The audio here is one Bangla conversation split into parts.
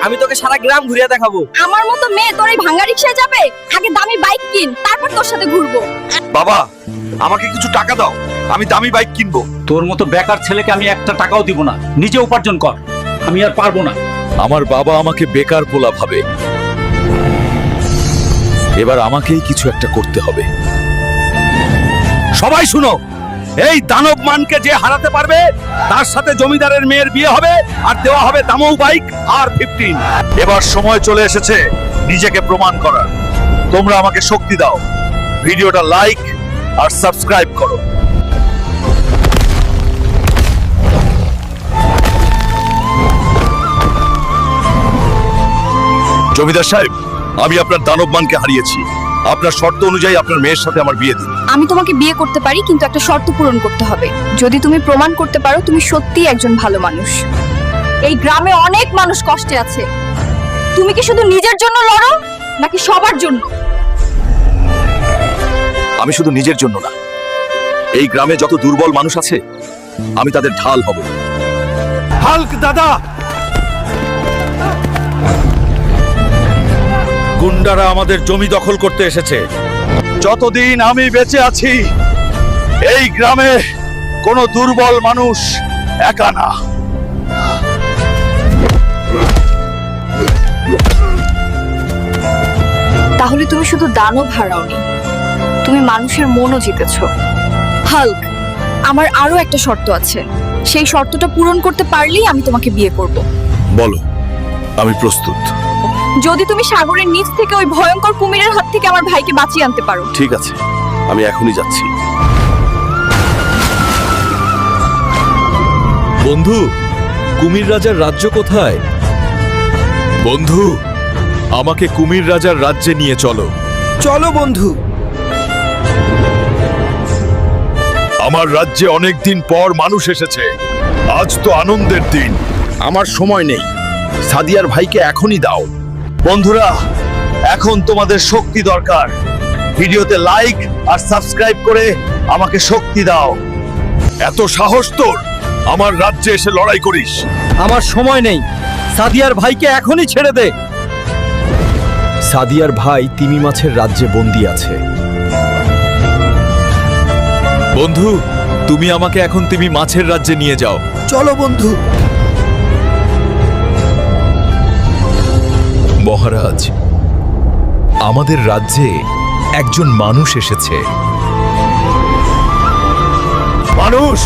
আমি তোকে সারা গ্রাম ঘুরিয়ে দেখাবো। আমার মতো মেয়ে তোর এই ভাঙা রিকশায় যাবে? আগে দামি বাইক কিন, তারপর তোর সাথে ঘুরবো। বাবা, আমাকে কিছু টাকা দাও, আমি দামি বাইক কিনবো। তোর মতো বেকার ছেলেকে আমি একটা টাকাও দিব না, নিজে উপার্জন কর। আমি আর পারবো না। আমার বাবা আমাকে বেকার পোলা ভাবে, এবার আমাকেই কিছু একটা করতে হবে। সবাই শুনো, এই দানব মানকে যে হারাতে পারবে তার সাথে জমিদারের মেয়ের বিয়ে হবে আর দেওয়া হবে দামৌ বাইক আর 15। এবার সময় চলে এসেছে নিজেকে প্রমাণ করার। তোমরা আমাকে শক্তি দাও, ভিডিওটা লাইক আর সাবস্ক্রাইব করো। জমিদার সাহেব, আমি আপনার দানবমানকে হারিয়েছি। আপনার শর্ত অনুযায়ী আপনার মেয়ের সাথে আমার বিয়ে দিন। আমি তোমাকে বিয়ে করতে পারি, কিন্তু একটা শর্ত পূরণ করতে হবে। যদি তুমি প্রমাণ করতে পারো তুমি সত্যিই একজন ভালো মানুষ। এই গ্রামে অনেক মানুষ কষ্টে আছে, তুমি কি শুধু নিজের জন্য লড়ো নাকি সবার জন্য? আমি শুধু নিজের জন্য না, এই গ্রামে যত দুর্বল মানুষ আছে আমি তাদের ঢাল হব। হাল্ক দাদা, গুন্ডারা আমাদের জমি দখল করতে এসেছে। যতদিন আমি বেঁচে আছি এই গ্রামে কোনো দুর্বল মানুষ একা না। তাহলে তুমি শুধু দানব হারাওনি, তুমি মানুষের মনও জিতেছো। হাল্ক, আমার আরো একটা শর্ত আছে। সেই শর্তটা পূরণ করতে পারলেই আমি তোমাকে বিয়ে করব। বলো, আমি প্রস্তুত। যদি তুমি সাগরের নিচ থেকে ওই ভয়ঙ্কর কুমিরের হাত থেকে আমার ভাইকে বাঁচিয়ে আনতে পারো। ঠিক আছে, আমি এখনই যাচ্ছি। বন্ধু, কুমির রাজার রাজ্য কোথায়? বন্ধু, আমাকে কুমির রাজার রাজ্যে নিয়ে চলো। চলো বন্ধু। আমার রাজ্যে অনেক দিন পর মানুষ এসেছে, আজ তো আনন্দের দিন। আমার সময় নেই, সাদিয়ার ভাইকে এখনই দাও। বন্ধুরা, এখন তোমাদের শক্তি দরকার। ভিডিওতে লাইক আর সাবস্ক্রাইব করে আমাকে শক্তি দাও। এত সাহস তোর, আমার রাজ্যে এসে লড়াই করিস? আমার সময় নেই, সাদিয়ার ভাইকে এখনই ছেড়ে দে। সাদিয়ার ভাই তিমি মাছের রাজ্যে বন্দী আছে। বন্ধু, তুমি আমাকে এখন তিমি মাছের রাজ্যে নিয়ে যাও। চলো বন্ধু। মহারাজ, আমাদের রাজ্যে একজন মানুষ এসেছে। মানুষ,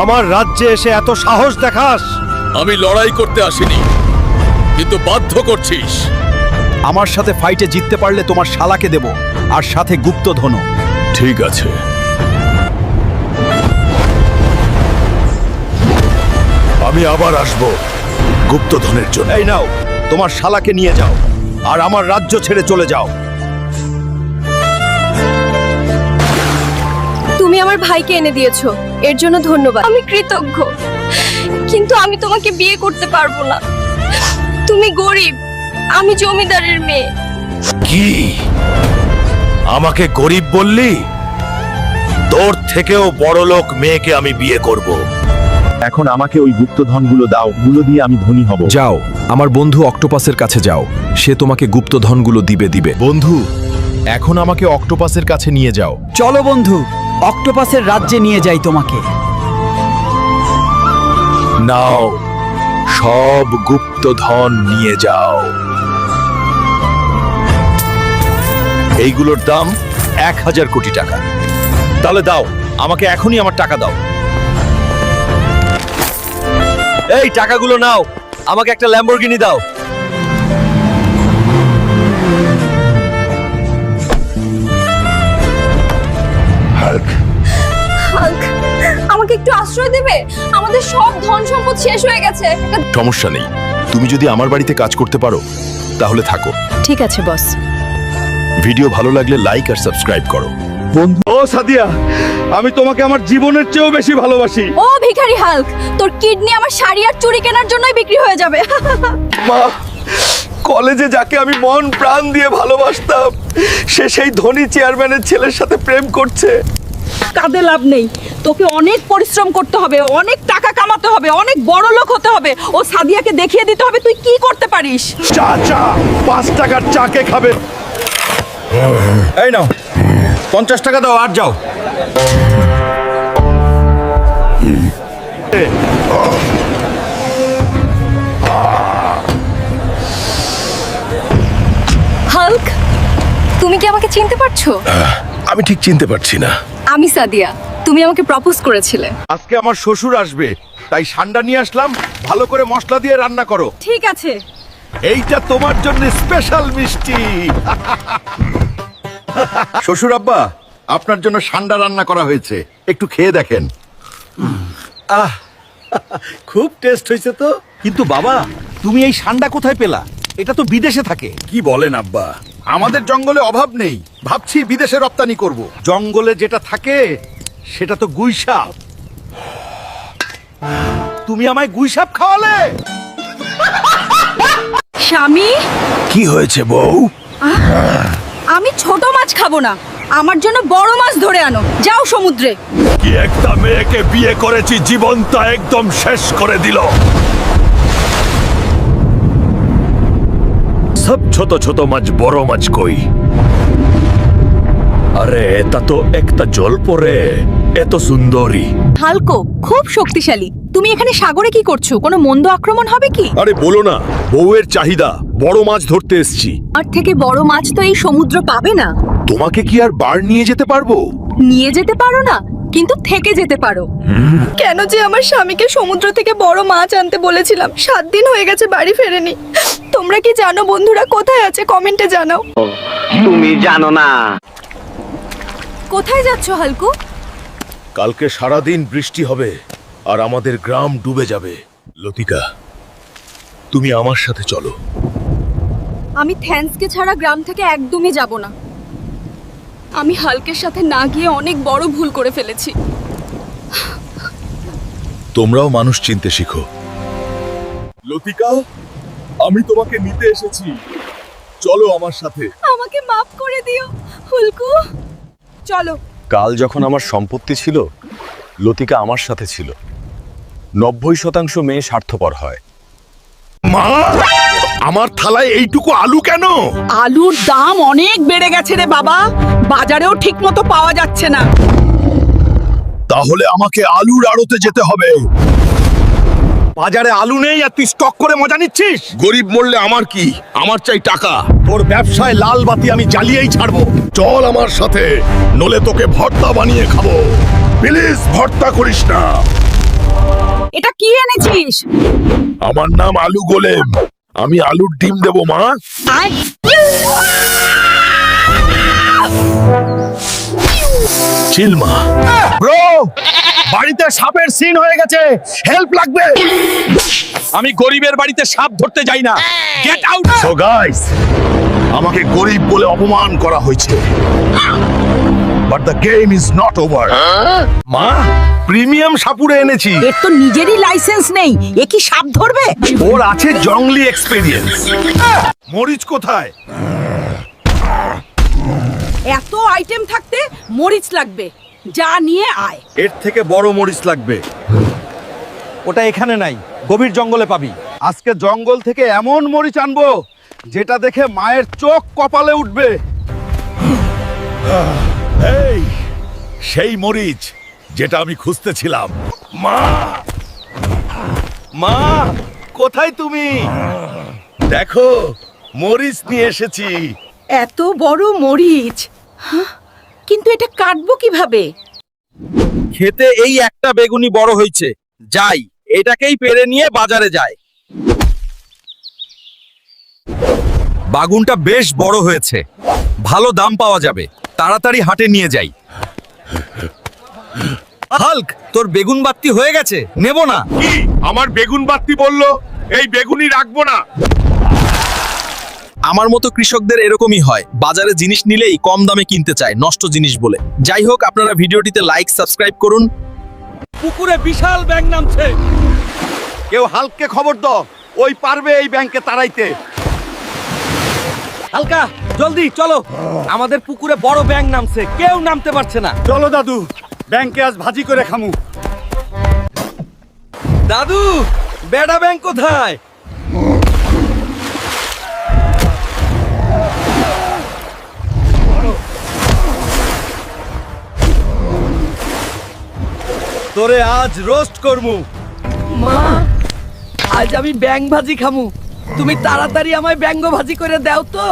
আমার রাজ্যে এসে এত সাহস দেখাস? আমি লড়াই করতে আসিনি, কিন্তু বাধ্য করছিস। আমার সাথে ফাইটে জিততে পারলে তোমার শালাকে দেব, আর সাথে গুপ্তধনও। ঠিক আছে, আমি আবার আসব গুপ্তধনের জন্য। এই নাও, তোমার শালাকে নিয়ে যাও আর আমার রাজ্য ছেড়ে চলে যাও। তুমি আমার ভাইকে এনে দিয়েছো, এর জন্য ধন্যবাদ। আমি কৃতজ্ঞ, কিন্তু আমি তোমাকে বিয়ে করতে পারবো না। তুমি গরিব, আমি জমিদারের মেয়ে। কি আমাকে গরিব বললি? তোর থেকেও বড় লোক মেয়েকে আমি বিয়ে করব। এখন আমাকে ওই গুপ্তধনগুলো দাও, গুলো দিয়ে আমি ধনী হব। যাও, আমার বন্ধু অক্টোপাসের কাছে যাও, সে তোমাকে গুপ্তধনগুলো দিবে। বন্ধু, এখন আমাকে অক্টোপাসের কাছে নিয়ে যাও। চলো বন্ধু, অক্টোপাসের রাজ্যে নিয়ে যাই তোমাকে। নাও, সব গুপ্তধন নিয়ে যাও। এইগুলোর দাম 1000 কোটি টাকা। তাহলে দাও, আমাকে এখনই আমার টাকা দাও। এই টাকাগুলো নাও, আমাকে একটা ল্যাম্বরগিনি দাও। হাল্ক, আমাকে একটু আশ্রয় দেবে? আমাদের সব ধন সম্পদ শেষ হয়ে গেছে। সমস্যা নেই, তুমি যদি আমার বাড়িতে কাজ করতে পারো তাহলে থাকো। ঠিক আছে বস। ভিডিও ভালো লাগলে লাইক আর সাবস্ক্রাইব করো। বন্ধু, ও সাদিয়া, আমি তোমাকে আমার জীবনের চেয়েও বেশি ভালোবাসি। ও ভিখারি হাল্ক, তোর কিডনি আমার শাড়ি আর চুড়ি কেনার জন্যই বিক্রি হয়ে যাবে। মা, কলেজে যাকে আমি মন প্রাণ দিয়ে ভালোবাসতাম, সে সেই ধনী চেয়ারম্যানের ছেলের সাথে প্রেম করছে। কাঁদে লাভ নেই, তোকে অনেক পরিশ্রম করতে হবে, অনেক টাকা কামাতে হবে, অনেক বড় লোক হতে হবে, ও সাদিয়াকে দেখিয়ে দিতে হবে তুই কি করতে পারিস। চা চা 5 টাকার চা কে খাবে? এই নাও 50 টাকা দাও আর যাও। হাল্ক, তুমি কি আমাকে চিনতে পারছো? আমি ঠিক চিনতে পারছি না। আমি সাদিয়া, তুমি আমাকে প্রপোজ করেছিলে। আজকে আমার শ্বশুর আসবে, তাই সান্ডা নিয়ে আসলাম। ভালো করে মশলা দিয়ে রান্না করো। ঠিক আছে। এইটা তোমার জন্য স্পেশাল মিষ্টি। শ্বশুর আব্বা, আপনার জন্য সান্ডা রান্না করা হয়েছে, একটু খেয়ে দেখেন। খুব টেস্ট হয়েছে তো। কিন্তু বাবা, তুমি এই সান্ডা কোথায় পেলা? এটা তো বিদেশে থাকে। কি বলেন আব্বা, আমাদের জঙ্গলে অভাব নেই, ভাবছি বিদেশে রপ্তানি করব। জঙ্গলে যেটা থাকে সেটা তো গুইসাপ। তুমি আমায় গুইসাপ খাওয়ালে। স্বামী, কি হয়েছে বউ? আমি ছোট মাছ খাবো না, আমার জন্য বড় মাছ ধরে আনো। যাও সমুদ্রে। কি একটা মেয়েকে বিয়ে করেছি, জীবনটা একদম শেষ করে দিল। সব ছোট ছোট মাছ, বড় মাছ কই? আরে এটা তো একটা জল পরে, এত সুন্দরী। হালকো খুব শক্তিশালী। তুমি এখানে সাগরে কি করছো? কোনো মন্দ আক্রমণ হবে কি? আরে বলো না, বউয়ের চাহিদা, বড় মাছ ধরতে এসছি। আর থেকে বড় মাছ তো এই সমুদ্র পাবে না। তোমাকে কি আর বার নিয়ে যেতে পারবো? নিয়ে যেতে পারো না, কিন্তু থেকে যেতে পারো। কেন যে আমার স্বামীকে সমুদ্র থেকে বড় মাছ আনতে বলেছিলাম, 7 দিন হয়ে গেছে বাড়ি ফেরেনি। তোমরা কি জানো বন্ধুরা কোথায় আছে? কমেন্টে জানাও। তুমি জানো না। কোথায় যাচ্ছ হালকু? কালকে সারাদিন বৃষ্টি হবে আর আমাদের গ্রাম ডুবে যাবে। লতিকা, তুমি আমার সাথে চলো। আমি থ্যান্সকে ছাড়া গ্রাম থেকে একদমই যাব না। আমি হালকের সাথে না গিয়ে অনেক বড় ভুল করে ফেলেছি। তোমরাও মানুষ চিনতে শিখো। লতিকা, আমি তোমাকে নিতে এসেছি, চলো আমার সাথে। আমাকে মাফ করে দিও হুলকু। চলো। কাল যখন আমার সম্পত্তি ছিল, লতিকা আমার সাথে ছিল। 90% মেয়ে স্বার্থপর হয়। মা, আমার থালায় এইটুকু আলু কেন? আলুর দাম অনেক বেড়ে গেছে রে বাবা, বাজারেও ঠিক মতো পাওয়া যাচ্ছে না। তাহলে আমাকে আলুর আড়তে যেতে হবে। বাজারে আলু নেই আর তুই স্টক করে মজা নিচ্ছিস? গরিব মরলে আমার কি, আমার চাই টাকা। তোর ব্যবসায় লাল বাতি আমি জ্বালিয়েই ছাড়বো। চল আমার সাথে, নলে তোকে ভর্তা বানিয়ে খাবো। প্লিজ ভর্তা করিস না। এটা কি এনেছিস? আমার নাম আলু গোলেম, আমি আলুর ডিম দেবো মা। চিল মা। ব্রো, বাড়িতে সাপের সিন হয়ে গেছে, হেল্প লাগবে। আমি গরিবের বাড়িতে সাপ ধরতে যাই না। Get out. সো গাইস, আমাকে গরিব বলে অপমান করা হয়েছে, but the game is not over. মা, প্রিমিয়াম সাপুরে এনেছি। এর তো নিজেরই লাইসেন্স নেই, এ কি সাপ ধরবে? ওর আছে জঙ্গলি এক্সপেরিয়েন্স। মরিচ কোথায়? এত আইটেম থাকতে মরিচ লাগবে, যা নিয়ে আয়। এর থেকে বড় মরিচ লাগবে। ওটা এখানে নাই, গভীর জঙ্গলে পাবি। আজকে জঙ্গল থেকে এমন মরিচ আনবো যেটা দেখে মায়ের চোখ কপালে উঠবে। এই সেই মরিচ যেটা আমি খুঁজতেছিলাম। মা, মা, কোথায় তুমি? দেখো মরিচ নিয়ে এসেছি। এত বড় মরিচ, হ্যাঁ, কিন্তু এটা কাটবো কিভাবে? খেতে এই একটা বেগুনি বড় হয়েছে, যাই এটাকেই পেরে নিয়ে বাজারে যায়। বাগুনটা বেশ বড় হয়েছে, ভালো দাম পাওয়া যাবে, তাড়াতাড়ি হাটে নিয়ে যাই। হাল্ক, তোর বেগুন বাত্তি হয়ে গেছে, নেব না। কি আমার বেগুন বাত্তি বললো? এই বেগুনি রাখবো না। আমার মতো কৃষকদের এরকমই হয়, বাজারে জিনিস নিলেই কম দামে কিনতে চায় নষ্ট জিনিস বলে। যাই হোক, আপনারা ভিডিওটিতে লাইক সাবস্ক্রাইব করুন। পুকুরে বিশাল ব্যাঙ নামছে, কেউ হালককে খবর দাও, ওই পারবে এই ব্যাংকে তাড়াইতে। হালকা, জলদি চলো, আমাদের পুকুরে বড় ব্যাঙ নামছে, কেউ নামতে পারছে না। চলো দাদু, ব্যাংকে আজ ভাজি করে খামু। দাদু বেড়া ব্যাংক কোথায়? তোরে আজ রোস্ট করমু। মা আজ আমি ব্যাং ভাজি খামু, তুমি তাড়াতাড়ি আমায় ব্যাঙ্গ ভাজি করে দাও তো।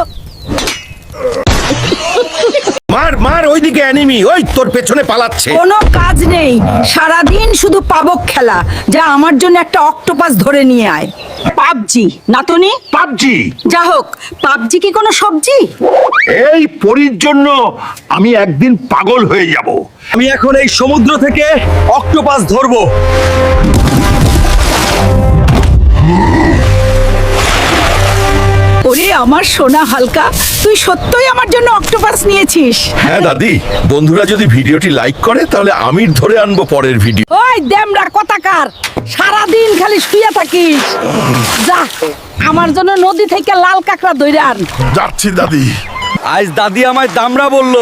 মার মার, ওইদিকে অ্যানিমি, ওই তোর পেছনে পালাচ্ছে। কোনো কাজ নেই, সারাদিন শুধু পাবক খেলা। যা আমার জন্য একটা অক্টোপাস ধরে নিয়ে আয়। পাবজি নাতনি, পাবজি? যা হোক, পাবজি কি কোনো সবজি? এই পরীর জন্য আমি একদিন পাগল হয়ে যাব। আমি এখন এই সমুদ্র থেকে অক্টোপাস ধরবো। ওরে আমার সোনা হালকা, তুই সত্যই আমার জন্য অক্টোপাস নিয়েছিস। হ্যাঁ দাদি, বন্ধুরা যদি ভিডিওটি লাইক করে তাহলে আমির ধরে আনবো পরের ভিডিও। ওই দেমরা কথাকার, সারাদিন খালি শুয়ে থাকিস। যা আমার জন্য নদী থেকে লাল কাঁকড়া ধরে আন। যাচ্ছি দাদি। আজ দাদি আমায় দামড়া বলল,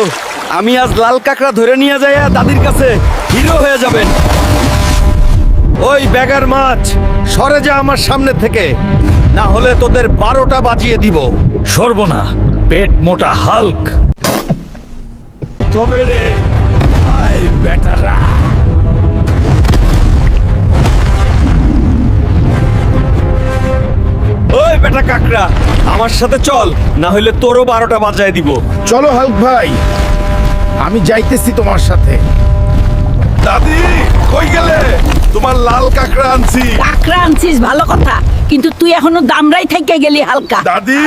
আমি আজ লাল কাঁকড়া ধরে নিয়ে যাই দাদির কাছে হিরো হয়ে যাবেন। ওই ব্যাগার মাছ, সরে যা আমার সামনে থেকে, না হলে তোদের 12টা বাজিয়ে দিব। সরবো না, পেট মোটা হাল্ক। তবে রে আয় বেটারা। ওই বেটা কাকড়া, আমার সাথে চল, না হলে তোরও 12টা বাজায় দিব। চলো হাল্ক ভাই, আমি যাইতেছি তোমার সাথে। দাদি কই গেলে? তোমার লাল কাঁকড়া আনছি। কাঁকড়া আনছিস ভালো কথা, কিন্তু তুই এখনো দামরাই থেকে গেলি হালকা। দাদি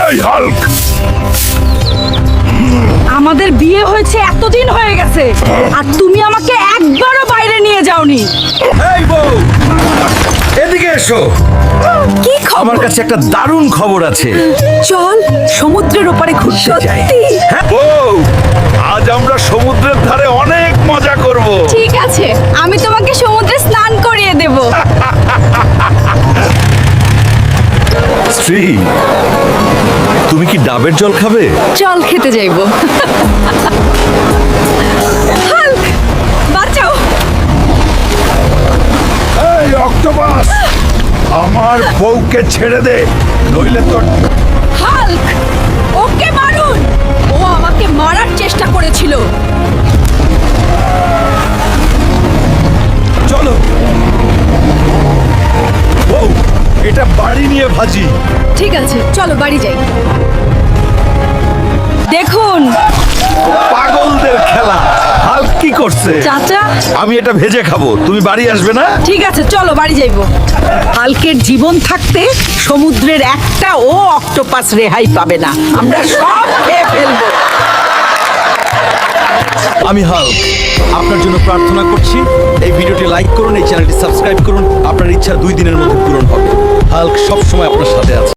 এই হাল্ক, আমাদের বিয়ে হয়েছে এতদিন হয়ে গেছে, আর তুমি আমাকে একবারও বাইরে নিয়ে যাওনি। এই বউ, এদিকে এসো। কি খবর? আমার কাছে একটা দারুণ খবর আছে। চল সমুদ্রের ওপারে ঘুরতে যাই। বউ, আজ আমরা সমুদ্রের ধারে অনেক মজা করব। ঠিক আছে, আমি তোমাকে সমুদ্রে স্নান করিয়ে দেব। স্ত্রী, তুমি কি ডাবের জল খাবে? জল খেতে যাইব। হাল্ক, বাঁচাও। এই অক্টোপাস, আমার বউকে ছেড়ে দে, নইলে তোর। হাল্ক, ওকে মারুন, ও আমাকে মারার চেষ্টা করেছিল। চলো বউ, এটা বাড়ি নিয়ে ভাজি। ঠিক আছে, চলো বাড়ি যাই। দেখুন পাগলদের খেলা। হাল্ক কি করছে? চাচা, আমি এটা ভেজে খাবো, তুমি বাড়ি আসবে না? ঠিক আছে চলো বাড়ি যাইব। হাল্কের জীবন থাকতে সমুদ্রের একটা ও অক্টোপাস রেহাই পাবে না, আমরা সব খেয়ে ফেলবো। আমি হাল্ক, আপনার জন্য প্রার্থনা করছি, এই ভিডিওটি লাইক করুন, এই চ্যানেলটি সাবস্ক্রাইব করুন। আপনার ইচ্ছা 2 দিনের মধ্যে পূরণ হবে। হাল্ক সব সময় আপনার সাথে আছে।